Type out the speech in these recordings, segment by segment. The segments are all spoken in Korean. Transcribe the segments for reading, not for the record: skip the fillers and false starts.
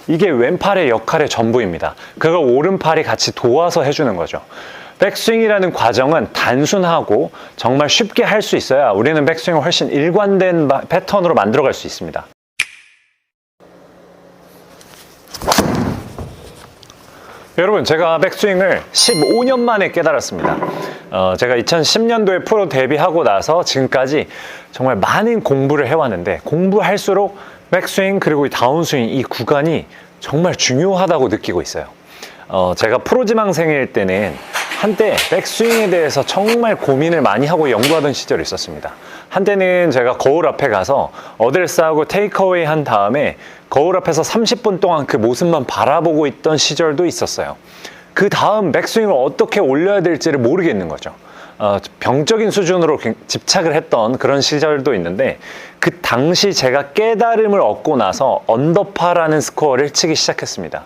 이게 왼팔의 역할의 전부입니다. 그걸 오른팔이 같이 도와서 해주는 거죠. 백스윙이라는 과정은 단순하고 정말 쉽게 할 수 있어야 우리는 백스윙을 훨씬 일관된 패턴으로 만들어갈 수 있습니다. 여러분, 제가 백스윙을 15년 만에 깨달았습니다. 제가 2010년도에 프로 데뷔하고 나서 지금까지 정말 많은 공부를 해왔는데, 공부할수록 백스윙 그리고 다운스윙 이 구간이 정말 중요하다고 느끼고 있어요. 제가 프로지망생일 때는 한때 백스윙에 대해서 정말 고민을 많이 하고 연구하던 시절이 있었습니다. 한때는 제가 거울 앞에 가서 어드레스하고 테이크어웨이 한 다음에 거울 앞에서 30분 동안 그 모습만 바라보고 있던 시절도 있었어요. 그 다음 백스윙을 어떻게 올려야 될지를 모르겠는 거죠. 병적인 수준으로 집착을 했던 그런 시절도 있는데, 그 당시 제가 깨달음을 얻고 나서 언더파라는 스코어를 치기 시작했습니다.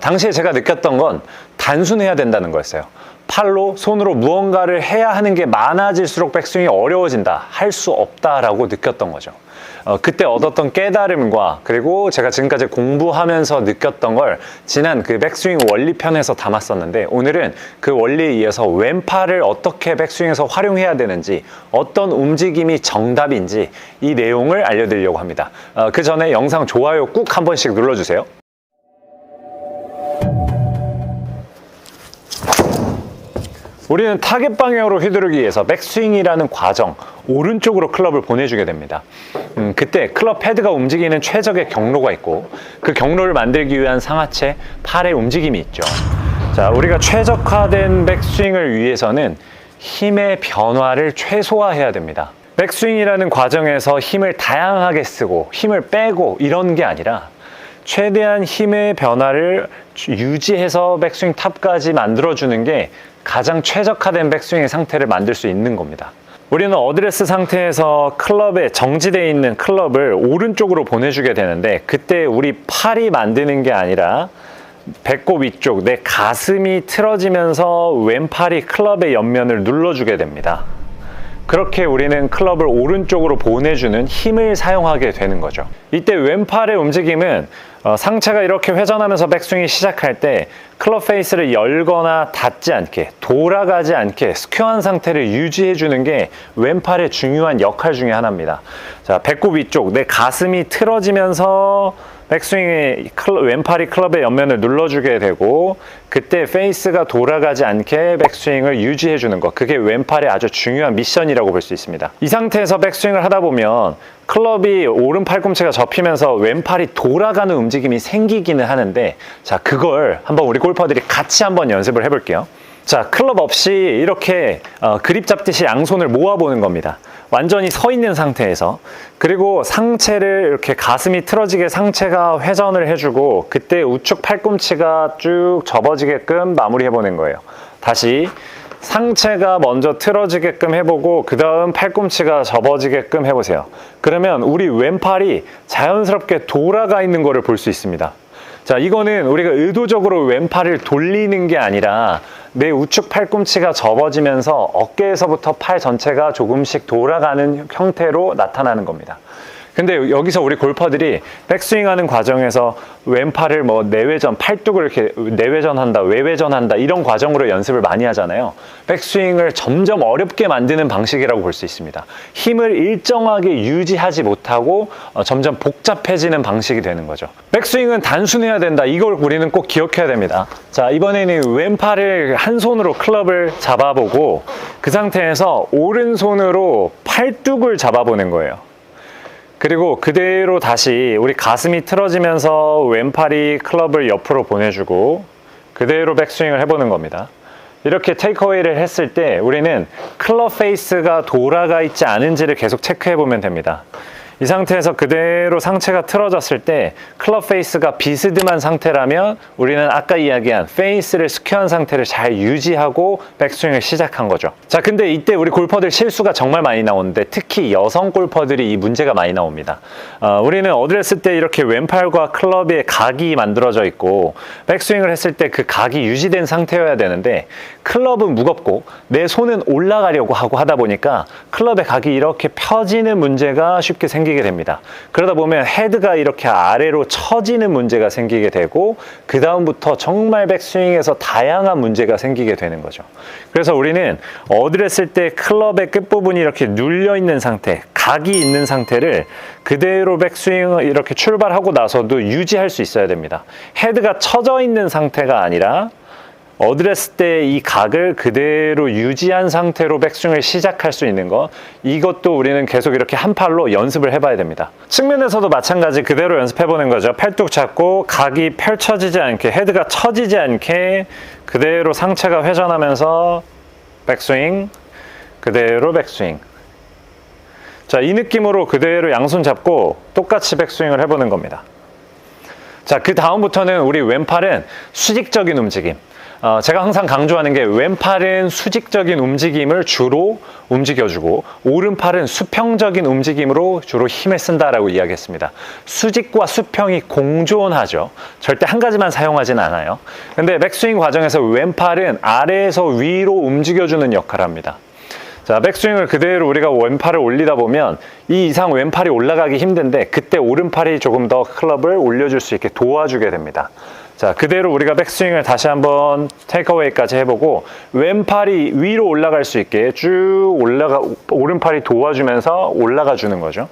당시에 제가 느꼈던 건 단순해야 된다는 거였어요. 팔로, 손으로 무언가를 해야 하는 게 많아질수록 백스윙이 어려워진다, 할 수 없다라고 느꼈던 거죠. 그때 얻었던 깨달음과 그리고 제가 지금까지 공부하면서 느꼈던 걸 지난 그 백스윙 원리편에서 담았었는데, 오늘은 그 원리에 의해서 왼팔을 어떻게 백스윙에서 활용해야 되는지, 어떤 움직임이 정답인지 이 내용을 알려드리려고 합니다. 그 전에 영상 좋아요 꾹 한 번씩 눌러주세요. 우리는 타겟 방향으로 휘두르기 위해서 백스윙이라는 과정, 오른쪽으로 클럽을 보내주게 됩니다. 그때 클럽 헤드가 움직이는 최적의 경로가 있고, 그 경로를 만들기 위한 상하체, 팔의 움직임이 있죠. 자, 우리가 최적화된 백스윙을 위해서는 힘의 변화를 최소화해야 됩니다. 백스윙이라는 과정에서 힘을 다양하게 쓰고 힘을 빼고 이런 게 아니라 최대한 힘의 변화를 유지해서 백스윙 탑까지 만들어주는 게 가장 최적화된 백스윙의 상태를 만들 수 있는 겁니다. 우리는 어드레스 상태에서 클럽에 정지되어 있는 클럽을 오른쪽으로 보내주게 되는데, 그때 우리 팔이 만드는 게 아니라 배꼽 위쪽, 내 가슴이 틀어지면서 왼팔이 클럽의 옆면을 눌러주게 됩니다. 그렇게 우리는 클럽을 오른쪽으로 보내주는 힘을 사용하게 되는 거죠. 이때 왼팔의 움직임은 상체가 이렇게 회전하면서 백스윙이 시작할 때 클럽 페이스를 열거나 닫지 않게, 돌아가지 않게 스퀘어한 상태를 유지해 주는 게 왼팔의 중요한 역할 중에 하나입니다. 자, 배꼽 위쪽, 내 가슴이 틀어지면서 백스윙에 왼팔이 클럽의 옆면을 눌러주게 되고, 그때 페이스가 돌아가지 않게 백스윙을 유지해 주는 것, 그게 왼팔의 아주 중요한 미션이라고 볼 수 있습니다. 이 상태에서 백스윙을 하다 보면 클럽이 오른 팔꿈치가 접히면서 왼팔이 돌아가는 움직임이 생기기는 하는데, 자, 그걸 한번 우리 골퍼들이 같이 한번 연습을 해볼게요. 자, 클럽 없이 이렇게 그립 잡듯이 양손을 모아보는 겁니다. 완전히 서 있는 상태에서. 그리고 상체를 이렇게 가슴이 틀어지게 상체가 회전을 해주고, 그때 우측 팔꿈치가 쭉 접어지게끔 마무리해보는 거예요. 다시 상체가 먼저 틀어지게끔 해보고, 그 다음 팔꿈치가 접어지게끔 해보세요. 그러면 우리 왼팔이 자연스럽게 돌아가 있는 거를 볼 수 있습니다. 자, 이거는 우리가 의도적으로 왼팔을 돌리는 게 아니라 내 우측 팔꿈치가 접어지면서 어깨에서부터 팔 전체가 조금씩 돌아가는 형태로 나타나는 겁니다. 근데 여기서 우리 골퍼들이 백스윙하는 과정에서 왼팔을 내외전, 팔뚝을 이렇게 내외전한다, 외외전한다 이런 과정으로 연습을 많이 하잖아요. 백스윙을 점점 어렵게 만드는 방식이라고 볼 수 있습니다. 힘을 일정하게 유지하지 못하고 점점 복잡해지는 방식이 되는 거죠. 백스윙은 단순해야 된다. 이걸 우리는 꼭 기억해야 됩니다. 자, 이번에는 왼팔을 한 손으로 클럽을 잡아보고, 그 상태에서 오른손으로 팔뚝을 잡아보는 거예요. 그리고 그대로 다시 우리 가슴이 틀어지면서 왼팔이 클럽을 옆으로 보내주고 그대로 백스윙을 해보는 겁니다. 이렇게 테이크어웨이를 했을 때 우리는 클럽 페이스가 돌아가 있지 않은지를 계속 체크해보면 됩니다. 이 상태에서 그대로 상체가 틀어졌을 때 클럽 페이스가 비스듬한 상태라면 우리는 아까 이야기한 페이스를 스퀘어한 상태를 잘 유지하고 백스윙을 시작한 거죠. 자, 근데 이때 우리 골퍼들 실수가 정말 많이 나오는데, 특히 여성 골퍼들이 이 문제가 많이 나옵니다. 우리는 어드레스 때 이렇게 왼팔과 클럽에 각이 만들어져 있고 백스윙을 했을 때 그 각이 유지된 상태여야 되는데, 클럽은 무겁고 내 손은 올라가려고 하고 하다 보니까 클럽의 각이 이렇게 펴지는 문제가 쉽게 생기게 생기게 됩니다. 그러다 보면 헤드가 이렇게 아래로 처지는 문제가 생기게 되고 그 다음부터 정말 백스윙에서 다양한 문제가 생기게 되는 거죠. 그래서 우리는 어드를 했을 때 클럽의 끝부분이 이렇게 눌려 있는 상태, 각이 있는 상태를 그대로 백스윙을 이렇게 출발하고 나서도 유지할 수 있어야 됩니다. 헤드가 처져 있는 상태가 아니라 어드를 했을 때 이 각을 그대로 유지한 상태로 백스윙을 시작할 수 있는 것, 이것도 우리는 계속 이렇게 한 팔로 연습을 해봐야 됩니다. 측면에서도 마찬가지 그대로 연습해보는 거죠. 팔뚝 잡고 각이 펼쳐지지 않게, 헤드가 처지지 않게 그대로 상체가 회전하면서 백스윙, 그대로 백스윙. 자, 이 느낌으로 그대로 양손 잡고 똑같이 백스윙을 해보는 겁니다. 자, 그 다음부터는 우리 왼팔은 수직적인 움직임. 제가 항상 강조하는 게 왼팔은 수직적인 움직임을 주로 움직여주고 오른팔은 수평적인 움직임으로 주로 힘을 쓴다라고 이야기했습니다. 수직과 수평이 공존하죠. 절대 한 가지만 사용하진 않아요. 근데 백스윙 과정에서 왼팔은 아래에서 위로 움직여주는 역할을 합니다. 자, 백스윙을 그대로 우리가 왼팔을 올리다 보면 이 이상 왼팔이 올라가기 힘든데 그때 오른팔이 조금 더 클럽을 올려줄 수 있게 도와주게 됩니다. 자, 그대로 우리가 백스윙을 다시 한번 테이크어웨이까지 해보고 왼팔이 위로 올라갈 수 있게 쭉 오른팔이 도와주면서 올라가 주는 거죠.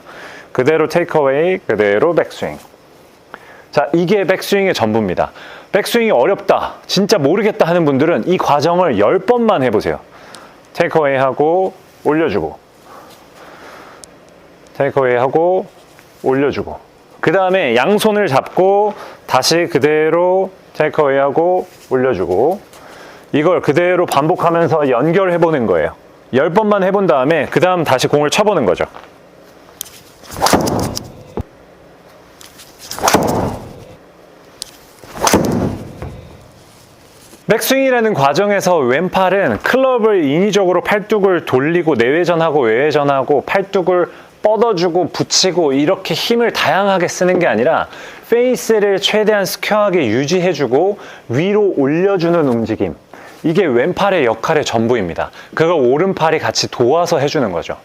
그대로 테이크어웨이, 그대로 백스윙. 자, 이게 백스윙의 전부입니다. 백스윙이 어렵다, 진짜 모르겠다 하는 분들은 이 과정을 10번만 해보세요. 테이크어웨이 하고 올려주고, 테이크어웨이 하고 올려주고, 그 다음에 양손을 잡고 다시 그대로 테이크어웨이 하고 올려주고, 이걸 그대로 반복하면서 연결해 보는 거예요. 10번만 해본 다음에 그 다음 다시 공을 쳐보는 거죠. 백스윙이라는 과정에서 왼팔은 클럽을 인위적으로 팔뚝을 돌리고 내외전하고 외외전하고 팔뚝을 뻗어주고 붙이고 이렇게 힘을 다양하게 쓰는 게 아니라 페이스를 최대한 스퀘어하게 유지해주고 위로 올려주는 움직임, 이게 왼팔의 역할의 전부입니다. 그걸 오른팔이 같이 도와서 해주는 거죠.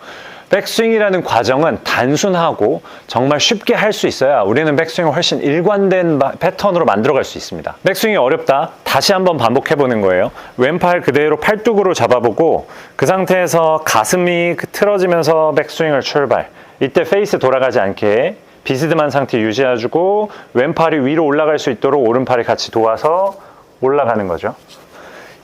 백스윙이라는 과정은 단순하고 정말 쉽게 할 수 있어야 우리는 백스윙을 훨씬 일관된 패턴으로 만들어갈 수 있습니다. 백스윙이 어렵다, 다시 한번 반복해보는 거예요. 왼팔 그대로 팔뚝으로 잡아보고 그 상태에서 가슴이 틀어지면서 백스윙을 출발. 이때 페이스 돌아가지 않게 비스듬한 상태 유지해주고 왼팔이 위로 올라갈 수 있도록 오른팔이 같이 도와서 올라가는 거죠.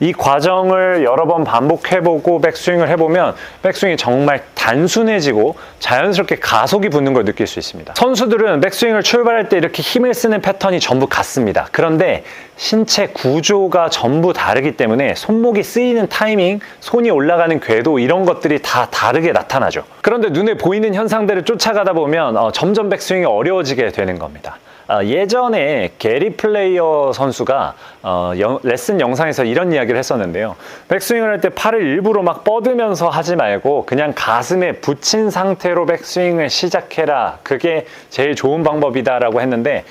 이 과정을 여러 번 반복해보고 백스윙을 해보면 백스윙이 정말 단순해지고 자연스럽게 가속이 붙는 걸 느낄 수 있습니다. 선수들은 백스윙을 출발할 때 이렇게 힘을 쓰는 패턴이 전부 같습니다. 그런데 신체 구조가 전부 다르기 때문에 손목이 쓰이는 타이밍, 손이 올라가는 궤도, 이런 것들이 다 다르게 나타나죠. 그런데 눈에 보이는 현상들을 쫓아가다 보면 점점 백스윙이 어려워지게 되는 겁니다. 예전에 게리 플레이어 선수가 레슨 영상에서 이런 이야기를 했었는데요. 백스윙을 할 때 팔을 일부러 막 뻗으면서 하지 말고 그냥 가슴에 붙인 상태로 백스윙을 시작해라. 그게 제일 좋은 방법이다라고 했는데,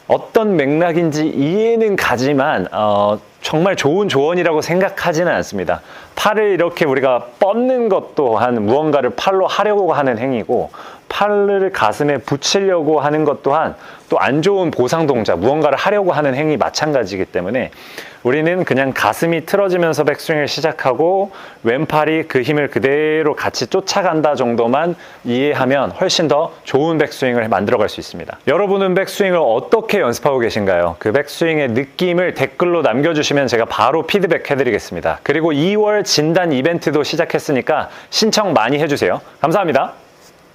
어떤 맥락인지 이해는 가지만 정말 좋은 조언이라고 생각하지는 않습니다. 팔을 이렇게 우리가 뻗는 것 또한 무언가를 팔로 하려고 하는 행위고, 팔을 가슴에 붙이려고 하는 것 또한 또 안 좋은 보상 동작, 무언가를 하려고 하는 행위 마찬가지이기 때문에 우리는 그냥 가슴이 틀어지면서 백스윙을 시작하고 왼팔이 그 힘을 그대로 같이 쫓아간다 정도만 이해하면 훨씬 더 좋은 백스윙을 만들어갈 수 있습니다. 여러분은 백스윙을 어떻게 연습하고 계신가요? 그 백스윙의 느낌을 댓글로 남겨주시면 제가 바로 피드백 해드리겠습니다. 그리고 2월 진단 이벤트도 시작했으니까 신청 많이 해주세요. 감사합니다.